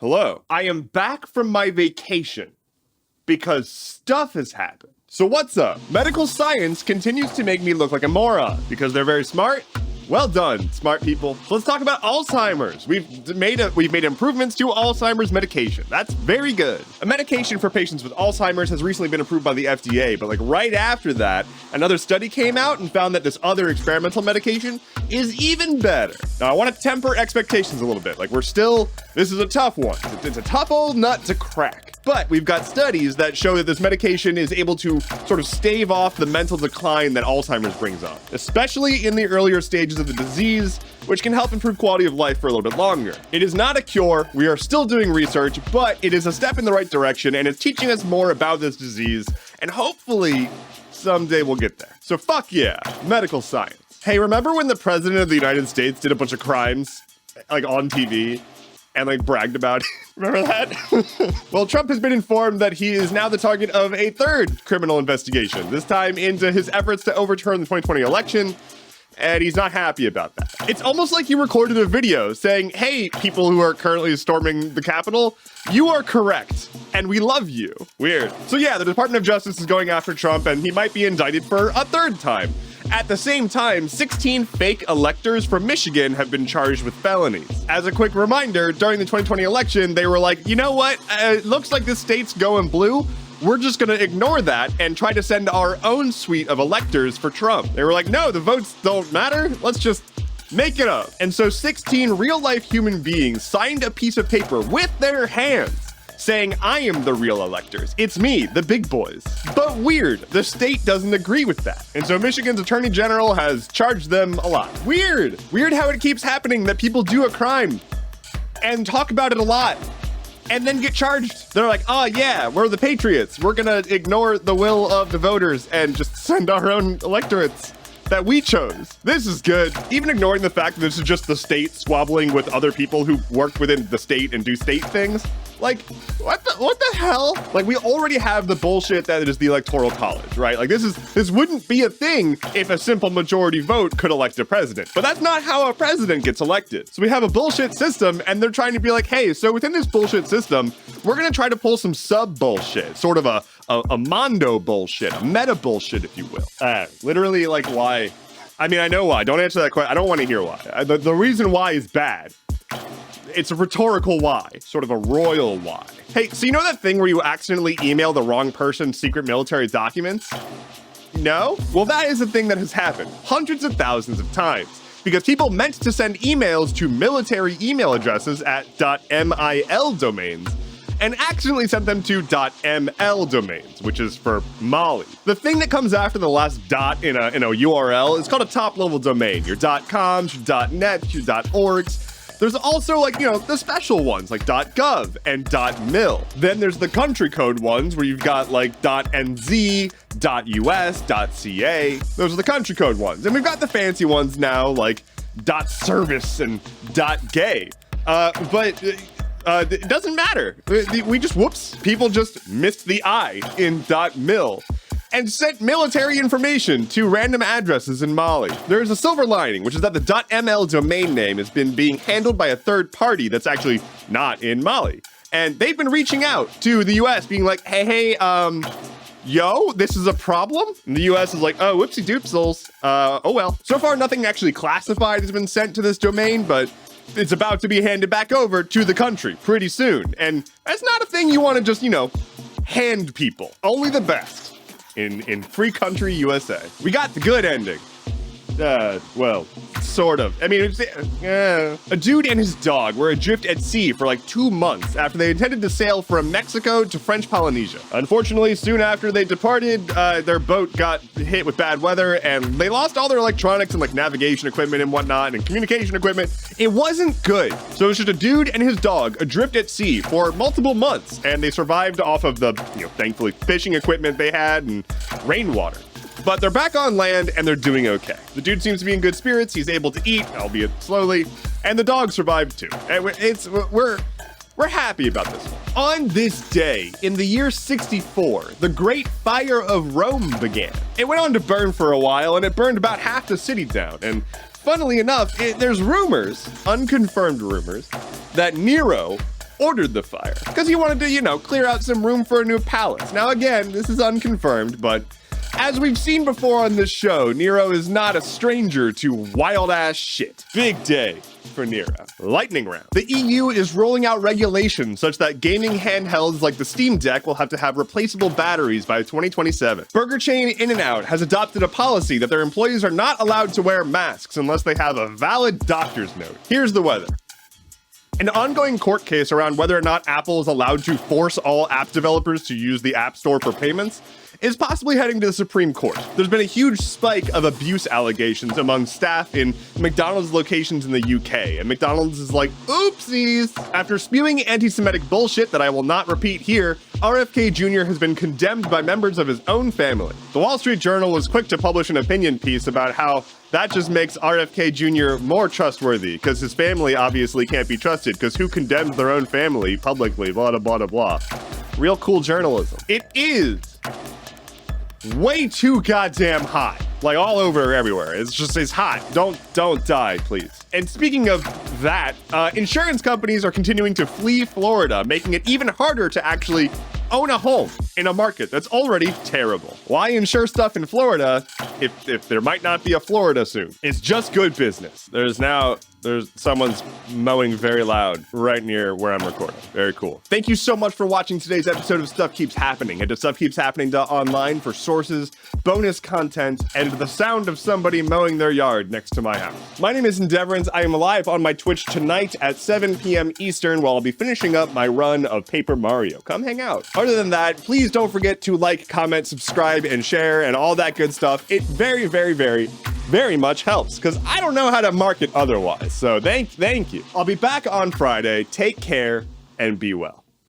Hello. I am back from my vacation because stuff has happened. So what's up? Medical science continues to make me look like a moron because they're very smart. Well done, smart people. So let's talk about Alzheimer's. We've made improvements to Alzheimer's medication. That's very good. A medication for patients with Alzheimer's has recently been approved by the FDA, but like right after that, another study came out and found that this other experimental medication is even better. Now I want to temper expectations a little bit. Like this is a tough one. It's a tough old nut to crack. But we've got studies that show that this medication is able to sort of stave off the mental decline that Alzheimer's brings on, especially in the earlier stages of the disease, which can help improve quality of life for a little bit longer. It is not a cure. We are still doing research, but it is a step in the right direction and it's teaching us more about this disease, and hopefully someday we'll get there. So fuck yeah, medical science. Hey, remember when the president of the United States did a bunch of crimes like on TV? And like bragged about it. Remember that? Well, Trump has been informed that he is now the target of a third criminal investigation, this time into his efforts to overturn the 2020 election, and he's not happy about that. It's almost like he recorded a video saying, hey, people who are currently storming the Capitol, you are correct, and we love you. Weird. So yeah, the Department of Justice is going after Trump, and he might be indicted for a third time. At the same time, 16 fake electors from Michigan have been charged with felonies. As a quick reminder, during the 2020 election, they were like, you know what? It looks like this state's going blue. We're just going to ignore that and try to send our own suite of electors for Trump. They were like, no, the votes don't matter. Let's just make it up. And so 16 real-life human beings signed a piece of paper with their hands saying, I am the real electors. It's me, the big boys. But weird, the state doesn't agree with that. And so Michigan's attorney general has charged them a lot. Weird how it keeps happening that people do a crime and talk about it a lot and then get charged. They're like, oh yeah, we're the patriots. We're gonna ignore the will of the voters and just send our own electorates that we chose. This is good. Even ignoring the fact that this is just the state squabbling with other people who work within the state and do state things. Like, what the hell? Like, we already have the bullshit that is the Electoral College, right? Like, this wouldn't be a thing if a simple majority vote could elect a president. But that's not how a president gets elected. So we have a bullshit system, and they're trying to be like, hey, so within this bullshit system, we're gonna try to pull some sub-bullshit, sort of a mondo bullshit, a meta bullshit, if you will. Literally, like, why? I mean, I know why. Don't answer that question. I don't want to hear why. The reason why is bad. It's a rhetorical why, sort of a royal why. Hey, so you know that thing where you accidentally email the wrong person secret military documents? No? Well, that is a thing that has happened hundreds of thousands of times because people meant to send emails to military email addresses at .mil domains and accidentally sent them to .ml domains, which is for Mali. The thing that comes after the last dot in a URL is called a top-level domain. Your .coms, your .net, your .orgs. There's also, like, you know, the special ones like .gov and .mil. Then there's the country code ones where you've got like .nz, .us, .ca. Those are the country code ones. And we've got the fancy ones now like .service and .gay. But it doesn't matter. We just, whoops, people just missed the I in .mil. And sent military information to random addresses in Mali. There's a silver lining, which is that the .ml domain name has been being handled by a third party that's actually not in Mali. And they've been reaching out to the US being like, hey, yo, this is a problem? And the US is like, oh, whoopsie doopsels. Oh well. So far, nothing actually classified has been sent to this domain, but it's about to be handed back over to the country pretty soon. And that's not a thing you want to just, you know, hand people. Only the best. In free country USA. We got the good ending. Well, sort of. I mean, a dude and his dog were adrift at sea for like 2 months after they intended to sail from Mexico to French Polynesia. Unfortunately, soon after they departed, their boat got hit with bad weather and they lost all their electronics and like navigation equipment and whatnot and communication equipment. It wasn't good. So it was just a dude and his dog adrift at sea for multiple months, and they survived off of the, you know, thankfully fishing equipment they had and rainwater. But they're back on land and they're doing okay. The dude seems to be in good spirits. He's able to eat, albeit slowly, and the dog survived too. And we're happy about this one. On this day, in the year 64, the Great Fire of Rome began. It went on to burn for a while, and it burned about half the city down. And funnily enough, there's rumors, unconfirmed rumors, that Nero ordered the fire because he wanted to, clear out some room for a new palace. Now, again, this is unconfirmed, but as we've seen before on this show, Nero is not a stranger to wild-ass shit. Big day for Nero. Lightning round. The EU is rolling out regulations such that gaming handhelds like the Steam Deck will have to have replaceable batteries by 2027. Burger chain In-N-Out has adopted a policy that their employees are not allowed to wear masks unless they have a valid doctor's note. Here's the weather. An ongoing court case around whether or not Apple is allowed to force all app developers to use the App Store for payments is possibly heading to the Supreme Court. There's been a huge spike of abuse allegations among staff in McDonald's locations in the UK, and McDonald's is like, oopsies. After spewing anti-Semitic bullshit that I will not repeat here, RFK Jr. has been condemned by members of his own family. The Wall Street Journal was quick to publish an opinion piece about how that just makes RFK Jr. more trustworthy, because his family obviously can't be trusted, because who condemns their own family publicly, blah, blah, blah, blah. Real cool journalism. It is way too goddamn hot. Like all over everywhere. It's hot. Don't die, please. And speaking of that, insurance companies are continuing to flee Florida, making it even harder to actually own a home in a market that's already terrible. Why insure stuff in Florida if there might not be a Florida soon? It's just good business. There's someone's mowing very loud right near where I'm recording. Very cool. Thank you so much for watching today's episode of Stuff Keeps Happening. Head to stuffkeepshappening.online for sources, bonus content, and the sound of somebody mowing their yard next to my house. My name is Endeavorance. I am live on my Twitch tonight at 7 p.m. Eastern while I'll be finishing up my run of Paper Mario. Come hang out. Other than that, please don't forget to like, comment, subscribe, and share, and all that good stuff. It very, very, very, very much helps, because I don't know how to market otherwise. So thank you. I'll be back on Friday. Take care and be well.